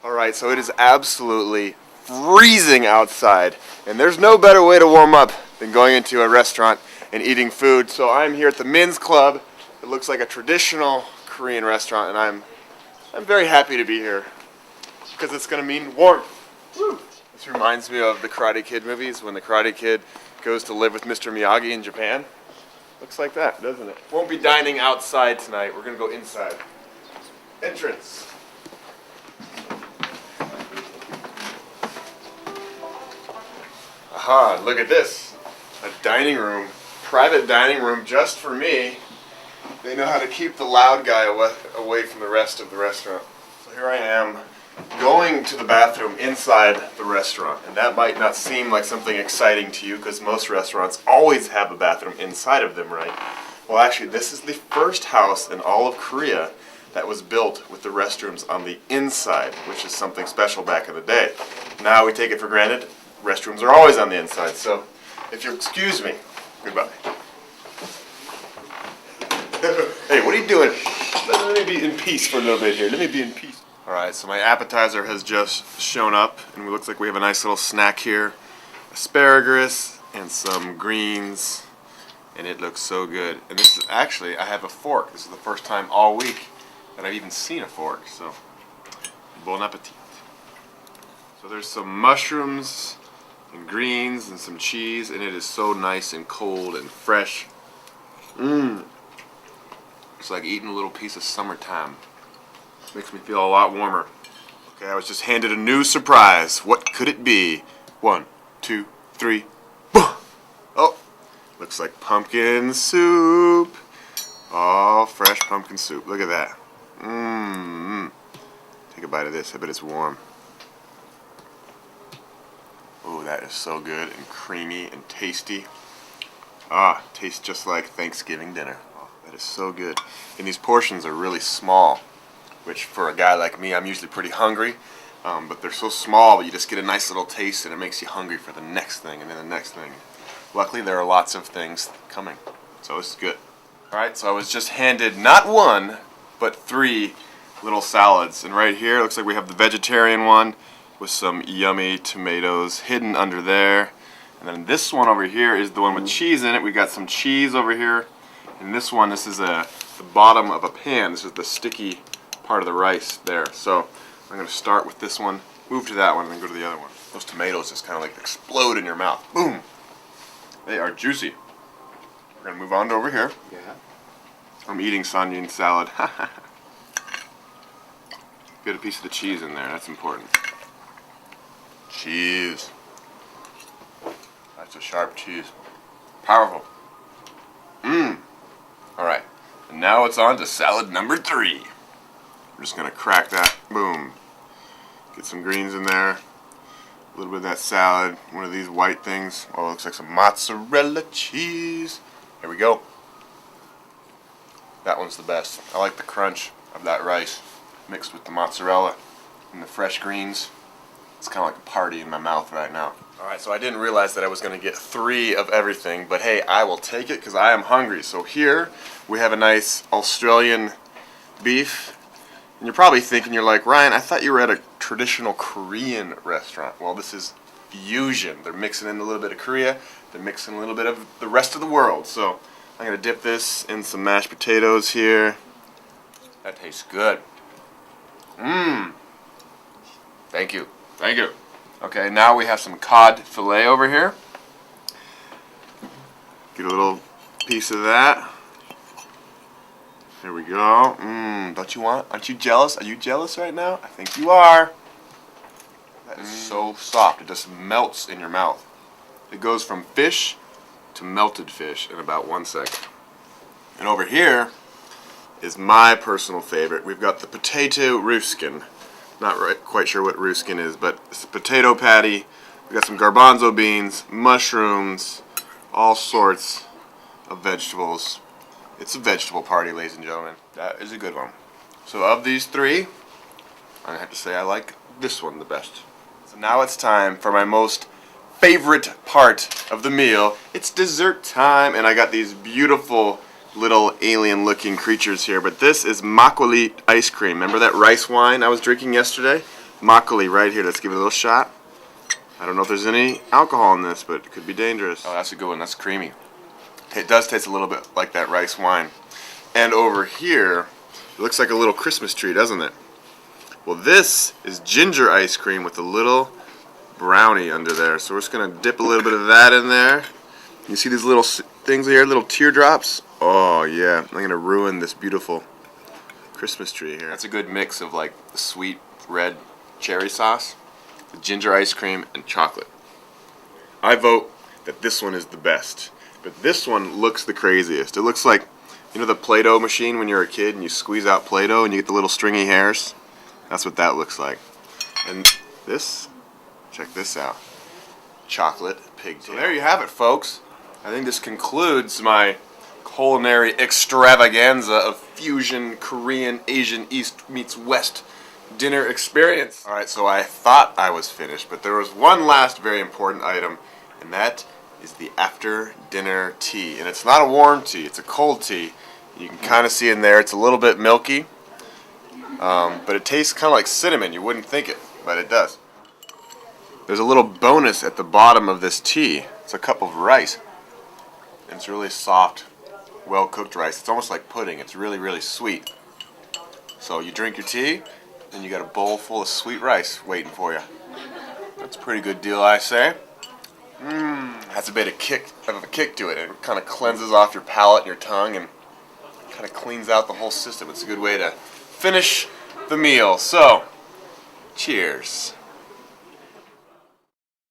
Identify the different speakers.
Speaker 1: Alright, so it is absolutely freezing outside, and there's no better way to warm up than going into a restaurant and eating food. So I'm here at the Men's Club. It looks like a traditional Korean restaurant, and I'm very happy to be here because it's going to mean warmth. Woo. This reminds me of the Karate Kid movies when the Karate Kid goes to live with Mr. Miyagi in Japan. Looks like that, doesn't it? Won't be dining outside tonight. We're going to go inside. Entrance. Aha, look at this. A dining room. Private dining room just for me. They know how to keep the loud guy away from the rest of the restaurant. So here I am going to the bathroom inside the restaurant. And that might not seem like something exciting to you because most restaurants always have a bathroom inside of them, right? Well, actually, this is the first house in all of Korea that was built with the restrooms on the inside, which is something special back in the day. Now we take it for granted. Restrooms are always on the inside, so if you'll excuse me, goodbye. Hey, what are you doing? Let me be in peace for a little bit here. Let me be in peace. Alright, so my appetizer has just shown up, and it looks like we have a nice little snack here. Asparagus and some greens, and it looks so good. And this is actually, I have a fork. This is the first time all week that I've even seen a fork, so bon appetit. So there's some mushrooms and greens and some cheese, and it is so nice and cold and fresh. It's like eating a little piece of summertime. Makes me feel a lot warmer. Okay, I was just handed a new surprise. What could it be? 1, 2, 3. Oh, looks like pumpkin soup. Oh, fresh pumpkin soup. Look at that. Take a bite of this. I bet it's warm. Oh, that is so good and creamy and tasty. Ah, tastes just like Thanksgiving dinner. Oh, that is so good. And these portions are really small, which for a guy like me, I'm usually pretty hungry. But they're so small, but you just get a nice little taste and it makes you hungry for the next thing and then the next thing. Luckily, there are lots of things coming, so this is good. Alright, so I was just handed not one, but 3 little salads. And right here, looks like we have the vegetarian one with some yummy tomatoes hidden under there. And then this one over here is the one with cheese in it. We got some cheese over here. And this one, this is the bottom of a pan. This is the sticky part of the rice there. So I'm going to start with this one, move to that one, and then go to the other one. Those tomatoes just kind of like explode in your mouth. Boom! They are juicy. We're going to move on to over here. Yeah. I'm eating Sanyin salad. Get a piece of the cheese in there. That's important. Cheese. That's a sharp cheese. Powerful. Alright. And now it's on to salad number 3. We're just going to crack that. Boom. Get some greens in there. A little bit of that salad. One of these white things. Oh, it looks like some mozzarella cheese. Here we go. That one's the best. I like the crunch of that rice mixed with the mozzarella and the fresh greens. It's kind of like a party in my mouth right now. Alright, so I didn't realize that I was going to get 3 of everything, but hey, I will take it because I am hungry. So here we have a nice Australian beef. And you're probably thinking, you're like, Ryan, I thought you were at a traditional Korean restaurant. Well, this is fusion. They're mixing in a little bit of Korea. They're mixing a little bit of the rest of the world. So I'm going to dip this in some mashed potatoes here. That tastes good. Thank you. Thank you. Okay, now we have some cod fillet over here. Get a little piece of that. There we go. Don't you want? Aren't you jealous? Are you jealous right now? I think you are. That is so soft. It just melts in your mouth. It goes from fish to melted fish in about 1 second. And over here is my personal favorite. We've got the potato ruskin. Not quite sure what ruskin is, but it's a potato patty. We've got some garbanzo beans, mushrooms, all sorts of vegetables. It's a vegetable party, ladies and gentlemen. That is a good one. So of these 3, I have to say I like this one the best. So now it's time for my most favorite part of the meal. It's dessert time, and I got these beautiful little alien-looking creatures here. But this is makgeolli ice cream. Remember that rice wine I was drinking yesterday? makgeolli right here. Let's give it a little shot. I don't know if there's any alcohol in this, but it could be dangerous. Oh, that's a good one. That's creamy. It does taste a little bit like that rice wine. And over here, it looks like a little Christmas tree, doesn't it? Well, this is ginger ice cream with a little brownie under there. So we're just going to dip a little bit of that in there. You see these little things here, little teardrops? Oh, yeah. I'm going to ruin this beautiful Christmas tree here. That's a good mix of like the sweet red cherry sauce, the ginger ice cream, and chocolate. I vote that this one is the best. But this one looks the craziest. It looks like, you know the Play-Doh machine when you're a kid and you squeeze out Play-Doh and you get the little stringy hairs? That's what that looks like. And this, check this out. Chocolate pigtail. So there you have it, folks. I think this concludes my culinary extravaganza of fusion Korean Asian East meets West dinner experience. Alright, so I thought I was finished, but there was one last very important item, and that is the after dinner tea. And it's not a warm tea, it's a cold tea. You can kind of see in there, it's a little bit milky, but it tastes kind of like cinnamon. You wouldn't think it, but it does. There's a little bonus at the bottom of this tea. It's a cup of rice. And it's really soft, well cooked rice. It's almost like pudding. It's really, really sweet. So you drink your tea, and you got a bowl full of sweet rice waiting for you. That's a pretty good deal, I say. Has a bit of a kick to it. It kind of cleanses off your palate and your tongue and kind of cleans out the whole system. It's a good way to finish the meal. So, cheers.